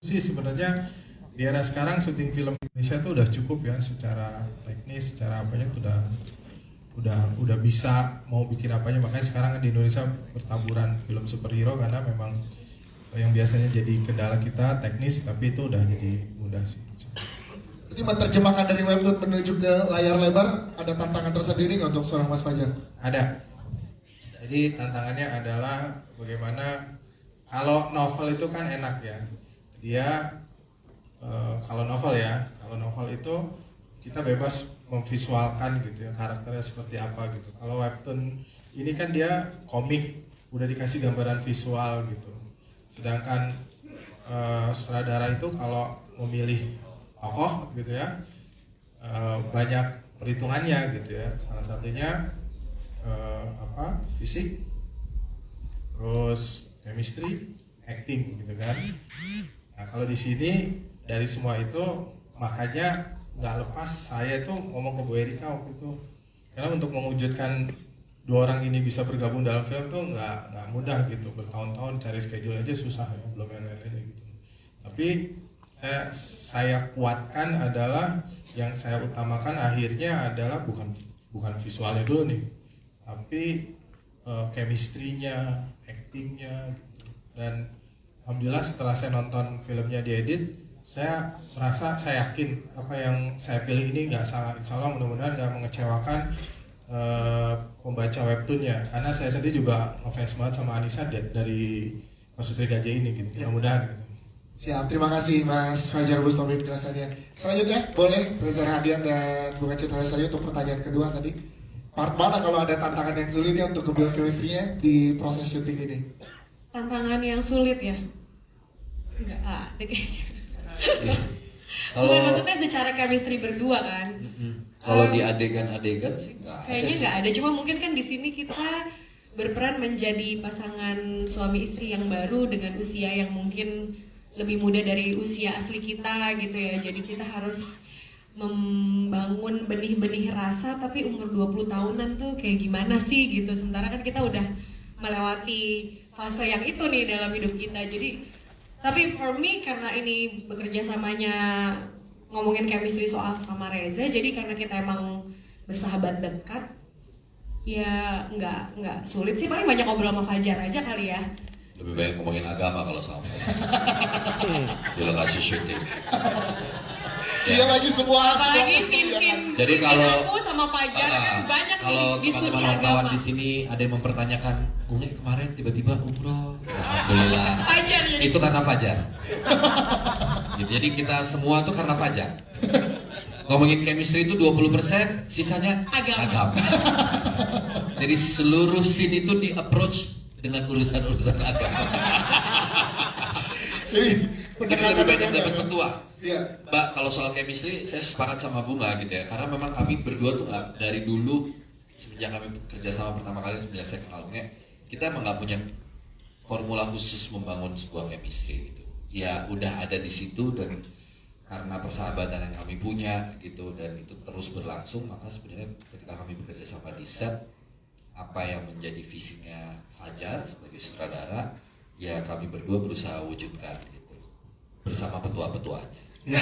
sih sebenarnya di era sekarang syuting film Indonesia tuh udah cukup ya, secara teknis, secara apanya tuh udah bisa mau bikin apanya. Makanya sekarang di Indonesia bertaburan film superhero karena memang yang biasanya jadi kendala kita teknis, tapi itu udah jadi mudah sih. Ini menerjemahkan dari webtoon menuju ke layar lebar, ada tantangan tersendiri nggak untuk seorang Mas Fajar? Ada. Jadi tantangannya adalah bagaimana, kalau novel itu kan enak ya. Dia kalau novel itu kita bebas memvisualkan gitu ya, karakternya seperti apa gitu. Kalau webtoon ini kan dia komik, udah dikasih gambaran visual gitu. Sedangkan sutradara itu kalau memilih tokoh gitu ya, banyak perhitungannya gitu ya. Salah satunya fisik, terus chemistry, acting gitu kan. Nah kalau di sini dari semua itu makanya nggak lepas saya tuh ngomong ke Bu Erika waktu itu, karena untuk mewujudkan dua orang ini bisa bergabung dalam film tuh nggak mudah gitu, bertahun-tahun cari schedule aja susah ya, belum yang lain-lainnya gitu. Tapi saya kuatkan adalah yang saya utamakan akhirnya adalah bukan visualnya dulu nih, tapi chemistry-nya, acting-nya gitu. Dan alhamdulillah setelah saya nonton filmnya diedit, saya merasa, saya yakin apa yang saya pilih ini nggak salah. Insya Allah mudah-mudahan nggak mengecewakan pembaca webtoonnya, karena saya sendiri juga ngefans banget sama Anissa dari Putri Gajah ini gitu. Mudah-mudahan gitu. Siap, terima kasih Mas Fajar Bustami penjelasannya. Selanjutnya boleh Reza Hadian dan Bunga Citra Lestari untuk pertanyaan kedua tadi. Part mana kalau ada tantangan yang sulit ya untuk kebutuhan chemistry-nya di proses syuting ini? Tantangan yang sulit ya? Enggak ada kayaknya. Kalau maksudnya secara chemistry berdua kan? Kalau di adegan-adegan sih nggak ada. Kayaknya nggak ada, cuma mungkin kan di sini kita berperan menjadi pasangan suami istri yang baru dengan usia yang mungkin lebih muda dari usia asli kita gitu ya. Jadi kita harus membangun benih-benih rasa, tapi umur 20 tahunan tuh kayak gimana sih gitu. Sementara kan kita udah melewati fase yang itu nih dalam hidup kita. Jadi, tapi for me karena ini bekerja samanya ngomongin chemistry soal sama Reza, jadi karena kita emang bersahabat dekat, ya nggak sulit sih. Paling banyak ngobrol sama Fajar aja kali ya. Lebih banyak ngomongin agama kalau sama saya. Di lokasi syuting. Iya lagi semua. Apalagi scene-scene. Jadi kalau aku sama Fajar kan banyak kalau nih diskusi teman-teman wartawan agama. di sini ada yang mempertanyakan, Unge kemarin tiba-tiba umroh. Alhamdulillah. Fajar jadi. Itu karena Fajar. Gitu. Jadi kita semua tuh karena Fajar. Ngomongin chemistry itu 20%, sisanya agama. Jadi seluruh scene itu di approach dengan urusan-urusan agama. Jadi lebih banyak dapat petua. Iya. Mbak, kalau soal chemistry saya sepakat sama Bunga gitu ya, karena memang kami berdua tuh nggak, dari dulu semenjak kami bekerja sama pertama kali, semenjak saya kenal Bunga, kita emang nggak punya formula khusus membangun sebuah chemistry gitu. Ya udah ada di situ, dan karena persahabatan yang kami punya gitu dan itu terus berlangsung, maka sebenarnya ketika kami bekerja sama di set, apa yang menjadi visinya Fajar sebagai sutradara, ya kami berdua berusaha wujudkan gitu bersama petua-petuanya. Ya.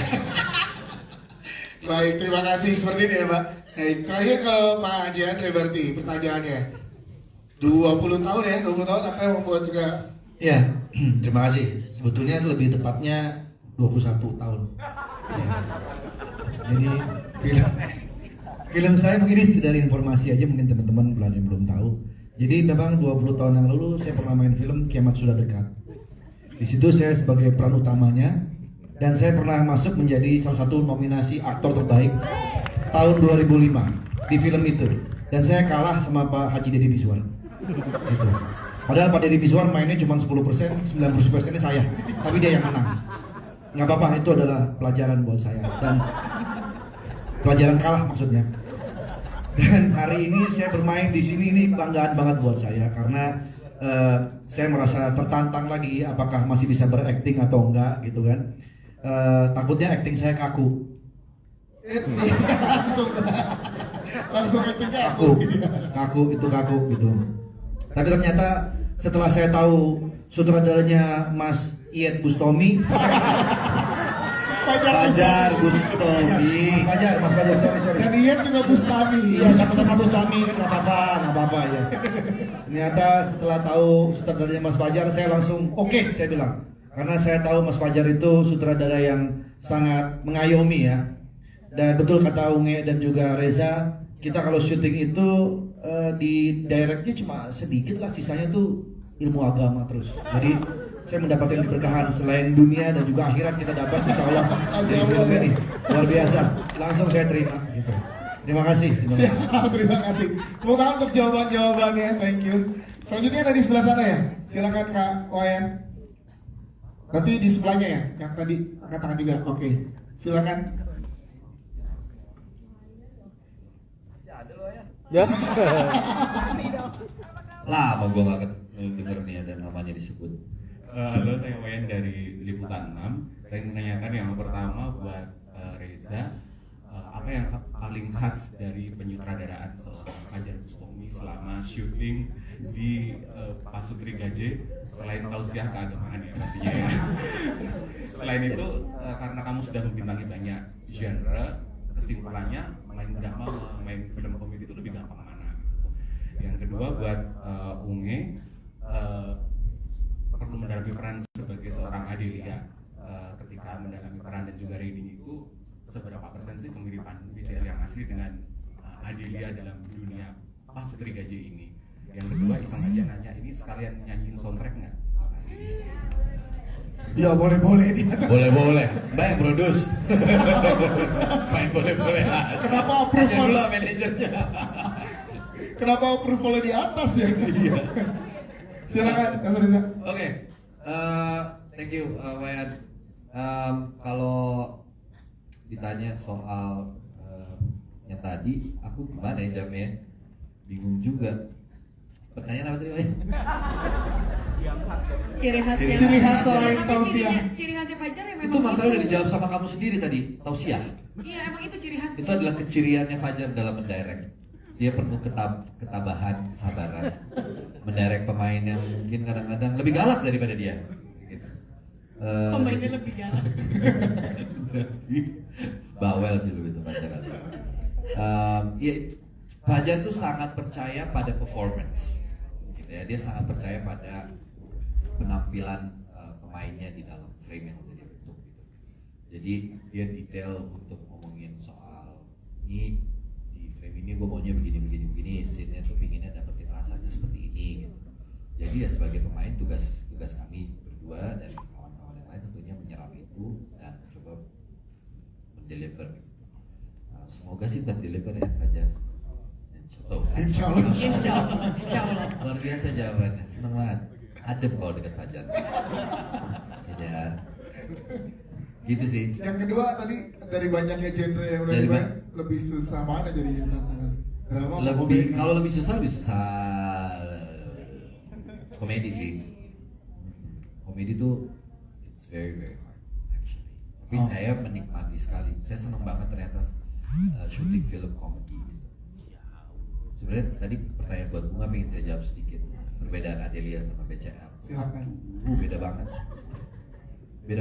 Baik, terima kasih. Seperti ini ya Pak. Baik, terakhir ke Pak Haji Andre berarti pertanyaannya. 20 tahun ya, 20 tahun apa yang membuat juga? Ya, terima kasih. Sebetulnya lebih tepatnya 21 tahun. Ya. Jadi film saya mungkin ini dari informasi aja, mungkin teman-teman belum tahu. Jadi memang 20 tahun yang lalu saya pernah main film Kiamat Sudah Dekat. Di situ saya sebagai peran utamanya, dan saya pernah masuk menjadi salah satu nominasi aktor terbaik tahun 2005 di film itu. Dan saya kalah sama Pak Haji Deddy Miswar. Gitu. Padahal Pak Deddy Miswar mainnya cuma 10%, 90%-nya saya. Tapi dia yang menang. Nggak apa-apa, itu adalah pelajaran buat saya. Dan pelajaran kalah maksudnya. Dan hari ini saya bermain di sini, ini kebanggaan banget buat saya, karena saya merasa tertantang lagi apakah masih bisa berakting atau enggak gitu kan. Takutnya acting saya kaku. langsung acting kaku gitu. Tapi ternyata setelah saya tahu sutradaranya Mas Iyet Bustami. Fajar Bustami. Mas Fajar, sorry. Dan Iyet juga Bustami. Iya, sama-sama Bustami, nggak apa-apa ya. Ternyata setelah tahu sutradaranya Mas Fajar, saya langsung oke, saya bilang. Karena saya tahu Mas Fajar itu sutradara yang sangat mengayomi ya. Dan betul kata Unge dan juga Reza, kita kalau syuting itu di directnya cuma sedikit lah, sisanya tuh ilmu agama terus. Jadi saya mendapatkan keberkahan selain dunia dan juga akhirat kita dapat, insya Allah dari film ini luar biasa. Langsung saya terima gitu. Terima kasih. Terima kasih. Tepuk tangan untuk jawaban-jawabannya. Thank you. Selanjutnya ada di sebelah sana ya. Silakan Kak Wayan. Nanti di sebelahnya ya. Yang tadi angkat tangan juga. Oke. Silakan. Ya. Lama gue gak denger nih ada namanya disebut. Halo, saya Wayan dari Liputan 6. Saya menanyakan yang pertama buat Reza, apa yang paling khas dari penyutradaraan seorang Fajar Bustami selama syuting di Pasutri Gaje, selain tausiah keagamaan ya pastinya ya. Selain itu, karena kamu sudah membintangi banyak genre, kesimpulannya main drama, main film komedi itu lebih gampang mana? Yang kedua buat Unge, perlu mendalami peran sebagai seorang Adelia. Ketika mendalami peran dan juga reading itu, seberapa persen sih kemiripan BCL yang asli dengan Adelia dalam dunia Pasutri Gaje ini? Yang kedua, iseng aja nanya, ini sekalian nyanyiin soundtrack nggak? Makasih. Ya boleh-boleh dia. Boleh, Mbak yang produce. Main boleh. Kenapa Tanya approval? dulu manajernya. Kenapa approvalnya di atas ya? Iya. Silakan, Mas Reza. Oke, thank you Wayan. Kalau ditanya soal yang tadi, aku gimana ya jamnya? Bingung juga. Pertanyaan apa tadi, Wayan? Ciri khasnya Ciri khas seorang tausiah. Ciri khasnya Fajar yang memang Itu masalah udah dijawab sama kamu sendiri tadi, tausiah. Iya, emang itu ciri khas. Itu adalah keciriannya Fajar dalam mendirect. Dia perlu ketabahan, kesabaran. Mendirect pemain yang mungkin kadang-kadang lebih galak daripada dia. Gitu. Pemainnya lebih galak. Jadi, bawel sih lebih tepatnya. Ya, Fajar tuh sangat percaya pada performance. Gitu ya. Dia sangat percaya pada penampilan pemainnya di dalam frame yang udah dia bentuk. Gitu. Jadi dia detail untuk ngomongin soal ini. Ini gue maunya begini, scene-nya tuh pinginnya dapetin rasanya seperti ini gitu. Jadi ya sebagai pemain tugas kami berdua dan kawan-kawan yang lain tentunya menyerap itu dan coba mendeliver. Semoga sih terdeliver ya Fajar. Insya Allah. Insya Allah. Luar biasa jawabannya, seneng banget. Adem kalau dekat Fajar. Ya. Gitu sih. Yang kedua tadi dari banyaknya genre yang udah Dari dimain, lebih susah mana jadi tantangan? Drama apa Lebih komedi? kalau lebih susah komedi sih. Komedi tuh it's very hard actually. Tapi saya menikmati sekali. Saya senang banget ternyata syuting film komedi gitu. Sebenarnya tadi pertanyaan buat Bunga pengen saya jawab sedikit. Perbedaan Adelia sama BCL. Silakan. Beda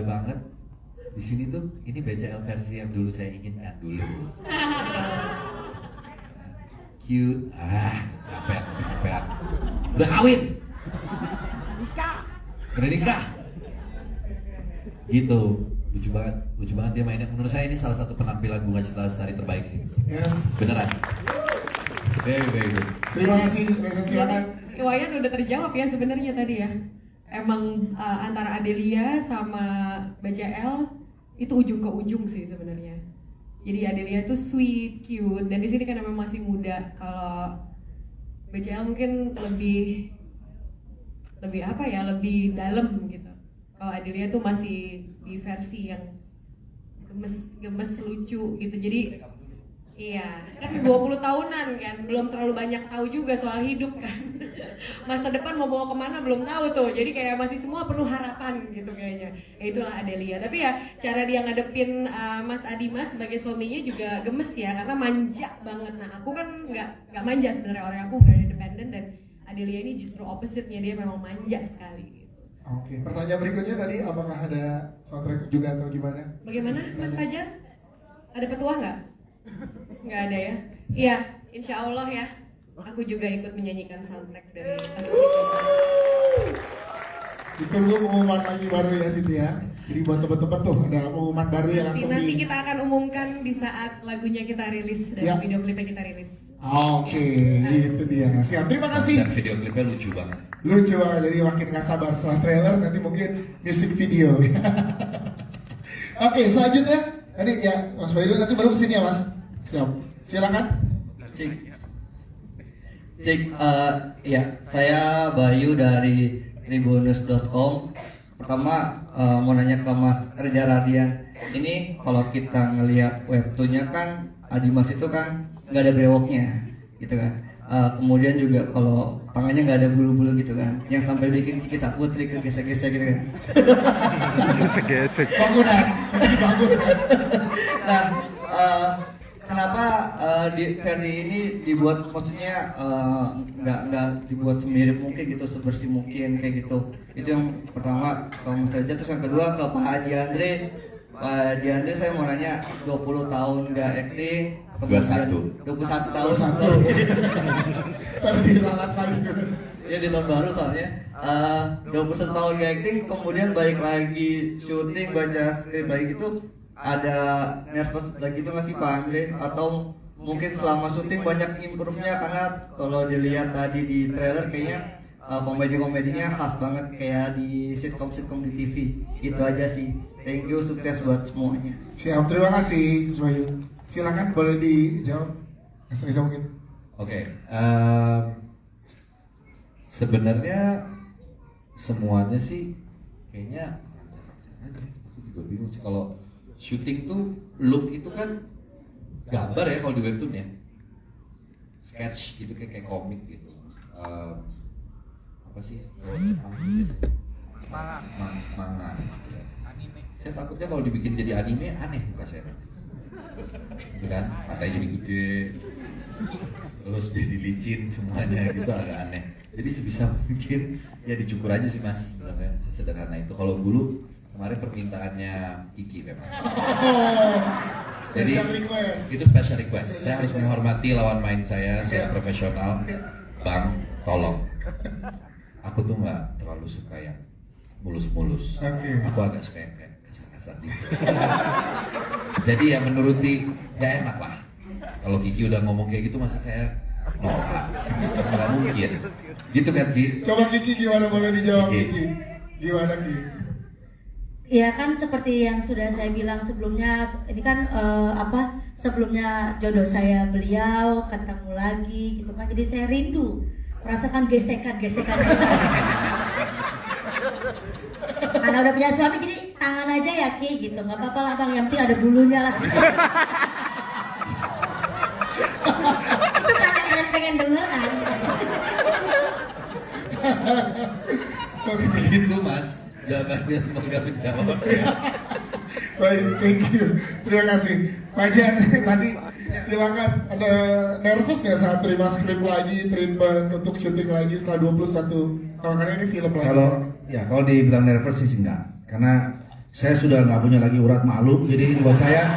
banget. Di sini tuh ini BCL versi yang dulu saya inginkan dulu. Cute, sampean. Udah kawin. Udah nikah. Gitu, lucu banget dia mainnya. Menurut saya ini salah satu penampilan Bunga Citra Lestari terbaik sih. Yes. Beneran. Very good. Terima kasih, Reza, silakan. Wayan udah terjawab ya sebenarnya tadi ya. Emang antara Adelia sama BCL itu ujung ke ujung sih sebenarnya. Jadi Adelia tuh sweet, cute, dan di sini kan memang masih muda. Kalau BCL mungkin lebih apa ya, lebih dalam gitu. Kalau Adelia tuh masih di versi yang gemes lucu gitu. Jadi iya, kan 20 tahunan kan, belum terlalu banyak tahu juga soal hidup kan. Masa depan mau bawa kemana belum tahu tuh, jadi kayak masih semua penuh harapan gitu kayaknya. Ya itulah Adelia, tapi ya cara dia ngadepin Mas Adimas sebagai suaminya juga gemes ya, karena manja banget. Nah aku kan nggak manja sebenarnya, orang aku nggak independen, dan Adelia ini justru opposite-nya, dia memang manja sekali gitu. Oke, pertanyaan berikutnya tadi apakah ada soundtrack juga atau gimana? Bagaimana Mas Fajar? Ada petua nggak? Nggak ada ya? Iya, insya Allah ya. Aku juga ikut menyanyikan soundtrack dari Asli. Ditunggu pengumuman lagi baru ya Siti ya. Jadi buat teman-teman tuh ada pengumuman baru yang langsung Nanti di... kita akan umumkan di saat lagunya kita rilis dan Ya. video klipnya kita rilis. Oke, itu dia. Siap, terima kasih. Dan video klipnya lucu banget. Lucu banget, jadi makin gak sabar setelah trailer nanti mungkin music video. Oke, selanjutnya tadi ya Mas Bayu nanti baru kesini ya Mas. Siap, silakan. Cik, ya saya Bayu dari tribunnews.com. Pertama mau nanya ke Mas Reza Radian. Ini kalau kita ngelihat webtoonnya kan Adimas itu kan nggak ada brewoknya, gitu kan. Kemudian juga kalau tangannya nggak ada bulu-bulu gitu kan, yang sampai bikin Kiki Saputri ke gesek-gesek gitu kan. Gesek. Bangunan. Nah, kenapa di versi ini dibuat maksudnya nggak dibuat semirip mungkin gitu, sebersih mungkin kayak gitu. Itu yang pertama kalau Mas Reza. Terus yang kedua ke Pak Haji Andre. Pak Haji Andre saya mau nanya 20 tahun nggak acting, kemudian 21 tahun. Tadi ralat lagi. Ya di tahun baru soalnya 21 tahun nggak acting, kemudian balik lagi syuting baca skrip lagi gitu. Ada nervous lagi itu nggak sih Pak Andre? Atau mungkin selama syuting banyak improve-nya, karena kalau dilihat tadi di trailer kayaknya komedi-komedinya khas banget kayak di sitcom-sitcom di TV. Itu aja sih. Thank you, sukses buat semuanya. Siap, terima kasih Mas Bayu. Silakan boleh dijawab. Mas Reza mungkin. Oke, sebenarnya semuanya sih kayaknya aku juga bingung sih. Kalau syuting tuh look itu kan gambar ya kalau di webtoon ya, sketch gitu kayak komik gitu. Apa sih? Manga. Gitu ya. Saya takutnya kalau dibikin jadi anime aneh muka saya nanti. Gitu kan, matanya jadi gede, terus jadi licin semuanya gitu, agak aneh. Jadi sebisa mungkin ya dicukur aja sih Mas, sebenarnya sesederhana itu. Kalau dulu kemarin permintaannya Kiki memang. Jadi itu special request. Saya harus menghormati lawan main saya secara profesional. Bang, tolong. Aku tuh nggak terlalu suka yang mulus-mulus. Aku agak suka yang kayak kasar-kasar gitu. Jadi ya menuruti nggak enak lah. Kalau Kiki udah ngomong kayak gitu, masa saya nolak? Nggak mungkin. Gitu kan Ki? Coba Kiki gimana, boleh dijawab Kiki? Gimana Ki? Ya kan seperti yang sudah saya bilang sebelumnya, ini kan sebelumnya jodoh saya beliau ketemu lagi gitu kan, jadi saya rindu merasakan gesekan-gesekan. Karena udah punya suami jadi tangan aja ya Ki gitu, nggak apa-apa lah Bang, yang penting ada bulunya lah. Itu karena kalian pengen denger kan. Begitu Mas, jawabannya semoga menjawab. Baik, thank you. Terima kasih. Pak Jan, tadi silakan. Ada nervous nggak saat terima skrip lagi, treatment untuk syuting lagi setelah 21 tahun, karena ini film lagi? Kalau dibilang nervous sih enggak, karena saya sudah nggak punya lagi urat malu, jadi buat saya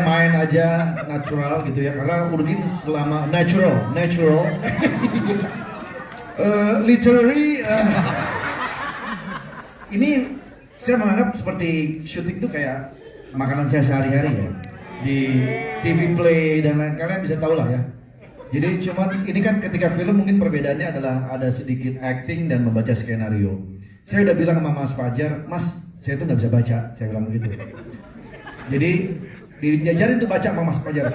main aja natural gitu ya, karena udah gitu selama natural literary ini saya menganggap seperti syuting itu kayak makanan saya sehari-hari ya, di TV play dan lain, kalian bisa tahu lah ya. Jadi cuma ini kan ketika film mungkin perbedaannya adalah ada sedikit acting dan membaca skenario. Saya udah bilang sama Mas Fajar, Mas saya tuh nggak bisa baca, saya bilang begitu. Jadi diajarin tuh baca sama Mas Fajar.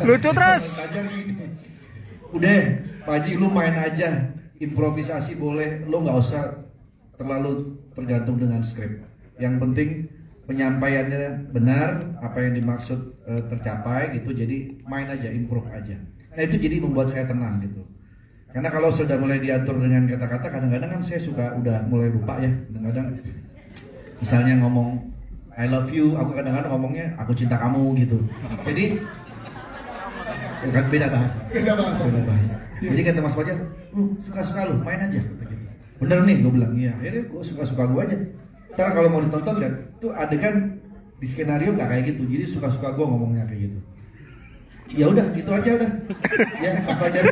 Lucu terus. Udah, Pak Haji lu main aja, improvisasi boleh, lu nggak usah terlalu tergantung dengan skrip. Yang penting penyampaiannya benar, apa yang dimaksud tercapai gitu. Jadi main aja, improve aja. Nah itu jadi membuat saya tenang gitu. Karena kalau sudah mulai diatur dengan kata-kata, kadang-kadang kan saya suka udah mulai lupa ya. Kadang-kadang misalnya ngomong I love you, aku kadang-kadang ngomongnya aku cinta kamu gitu. Jadi Bukan beda bahasa. Beda bahasa. Beda bahasa. Jadi kata Mas Fajar, lu suka-suka lu, main aja. Kata gitu. Bener nih, gue bilang iya. Akhirnya gue suka-suka gue aja. Ntar kalau mau ditonton kan, tuh adegan di skenario nggak kayak gitu. Jadi suka-suka gue ngomongnya kayak gitu. Ya udah, gitu aja udah. Ya, Mas Fajar.